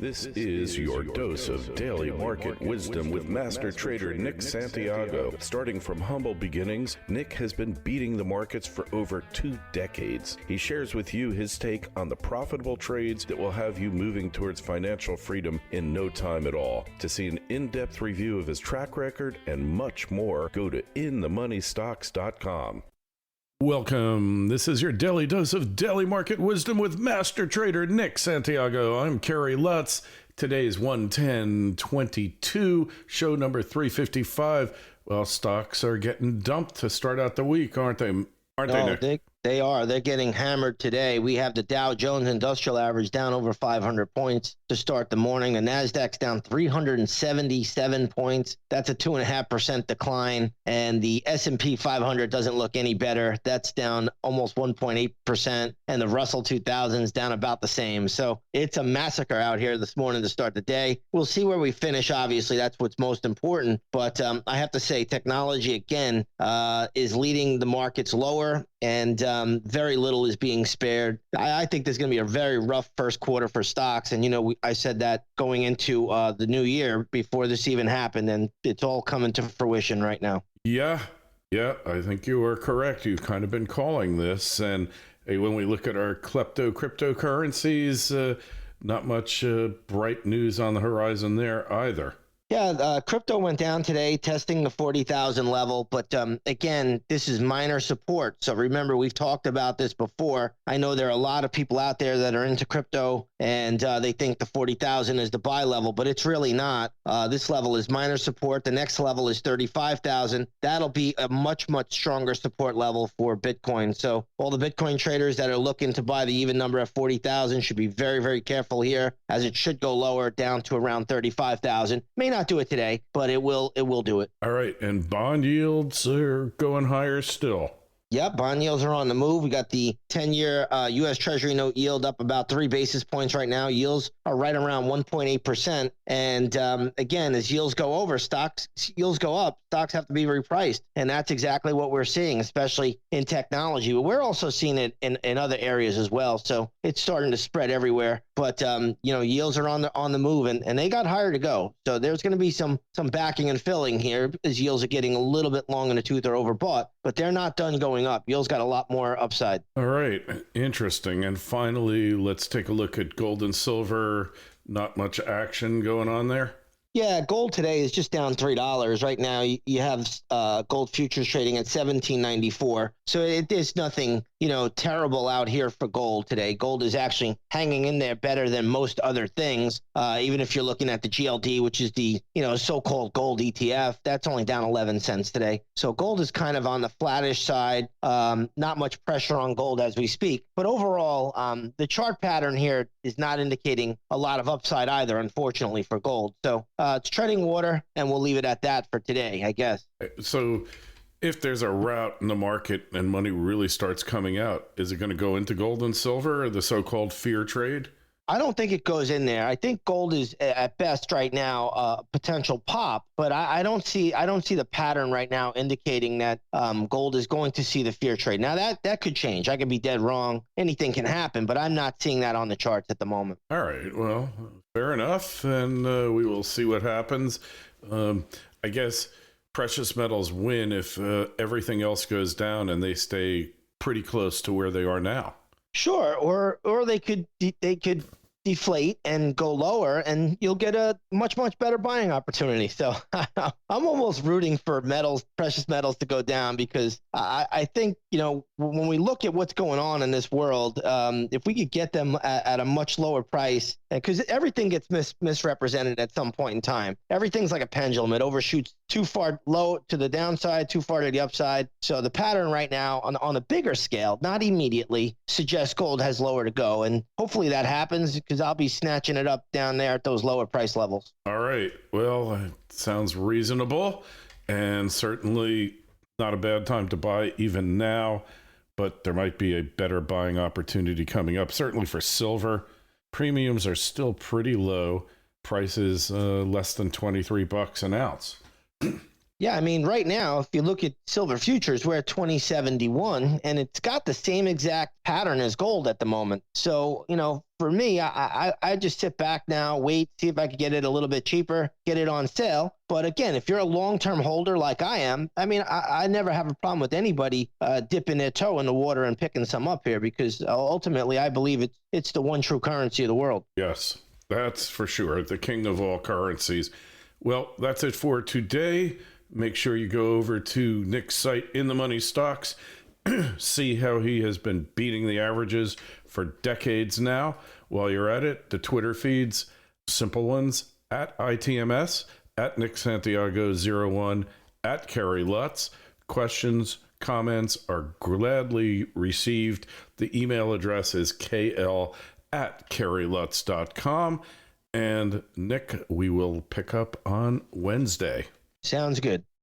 This is your dose of daily market wisdom with master trader Nick Santiago. Starting from humble beginnings, Nick has been beating the markets for over 2 decades. He shares with you his take on the profitable trades that will have you moving towards financial freedom in no time at all. To see an in-depth review of his track record and much more, go to inthemoneystocks.com. Welcome. This is your daily dose of daily market wisdom with master trader Nick Santiago. I'm Kerry, Lutz. Today's 110.22, show number 355. Well, stocks are getting dumped to start out the week, aren't they? Nick? They are. They're getting hammered today. We have the Dow Jones Industrial Average down over 500 points to start the morning. The Nasdaq's down 377 points. That's a 2.5% decline. And the S&P 500 doesn't look any better. That's down almost 1.8%. And the Russell 2000 is down about the same. So it's a massacre out here this morning to start the day. We'll see where we finish. Obviously, that's what's most important. But I have to say, technology, again, is leading the markets lower. And very little is being spared. I think there's going to be a very rough first quarter for stocks. And, I said that going into the new year before this even happened, and it's all coming to fruition right now. Yeah, I think you are correct. You've kind of been calling this. And when we look at our cryptocurrencies, not much bright news on the horizon there either. Yeah, crypto went down today, testing the 40,000 level. But again, this is minor support. So remember, we've talked about this before. I know there are a lot of people out there that are into crypto and they think the 40,000 is the buy level, but it's really not. This level is minor support. The next level is 35,000. That'll be a much, much stronger support level for Bitcoin. So all the Bitcoin traders that are looking to buy the even number of 40,000 should be very, very careful here, as it should go lower down to around 35,000. May not do it today, but it will do it. All right, and bond yields are going higher still. Yep, bond yields are on the move. We got the 10-year U.S. Treasury note yield up about 3 basis points right now. Yields are right around 1.8%. And again, as yields go over, yields go up, stocks have to be repriced. And that's exactly what we're seeing, especially in technology. But we're also seeing it in other areas as well. So it's starting to spread everywhere. But yields are on the move, and they got higher to go. So there's going to be some backing and filling here as yields are getting a little bit long in the tooth or overbought. But they're not done going up. Yields got a lot more upside. All right. Interesting. And finally, let's take a look at gold and silver. Not much action going on there. Yeah, gold today is just down $3. Right now, you have gold futures trading at $17.94. So it is nothing, terrible out here for gold today. Gold is actually hanging in there better than most other things. Even if you're looking at the GLD, which is the, so-called gold ETF, that's only down 11 cents today. So gold is kind of on the flattish side. Not much pressure on gold as we speak. But overall, the chart pattern here is not indicating a lot of upside either, unfortunately, for gold. So it's treading water, and we'll leave it at that for today, I guess. So if there's a rout in the market and money really starts coming out, is it going to go into gold and silver, or the so-called fear trade? I don't think it goes in there. I think gold is at best right now a potential pop, but I don't see the pattern right now indicating that gold is going to see the fear trade. Now that could change. I could be dead wrong. Anything can happen, but I'm not seeing that on the charts at the moment. All right. Well, fair enough, and we will see what happens. I guess precious metals win if everything else goes down and they stay pretty close to where they are now. Sure, or they could deflate and go lower, and you'll get a much better buying opportunity. So I'm almost rooting for precious metals to go down, because I think when we look at what's going on in this world, if we could get them at a much lower price, because everything gets misrepresented at some point in time. Everything's like a pendulum; it overshoots too far low to the downside, too far to the upside. So the pattern right now on a bigger scale, not immediately, suggests gold has lower to go, and hopefully that happens, because I'll be snatching it up down there at those lower price levels. All right. Well, it sounds reasonable, and certainly not a bad time to buy even now, but there might be a better buying opportunity coming up. Certainly for silver, premiums are still pretty low. Prices less than $23 an ounce. Yeah, I mean, right now, if you look at silver futures, we're at 2071, and it's got the same exact pattern as gold at the moment. So, for me, I just sit back now, wait, see if I can get it a little bit cheaper, get it on sale. But again, if you're a long-term holder like I am, I mean, I never have a problem with anybody dipping their toe in the water and picking some up here, because ultimately, I believe it's the one true currency of the world. Yes, that's for sure. The king of all currencies. Well, that's it for today. Make sure you go over to Nick's site, In the Money Stocks, see how he has been beating the averages for decades now. While you're at it, the Twitter feeds, simple ones, at ITMS, at Nick Santiago01, at Kerry Lutz. Questions, comments are gladly received. The email address is kl@kerrylutz.com. And Nick, we will pick up on Wednesday. Sounds good.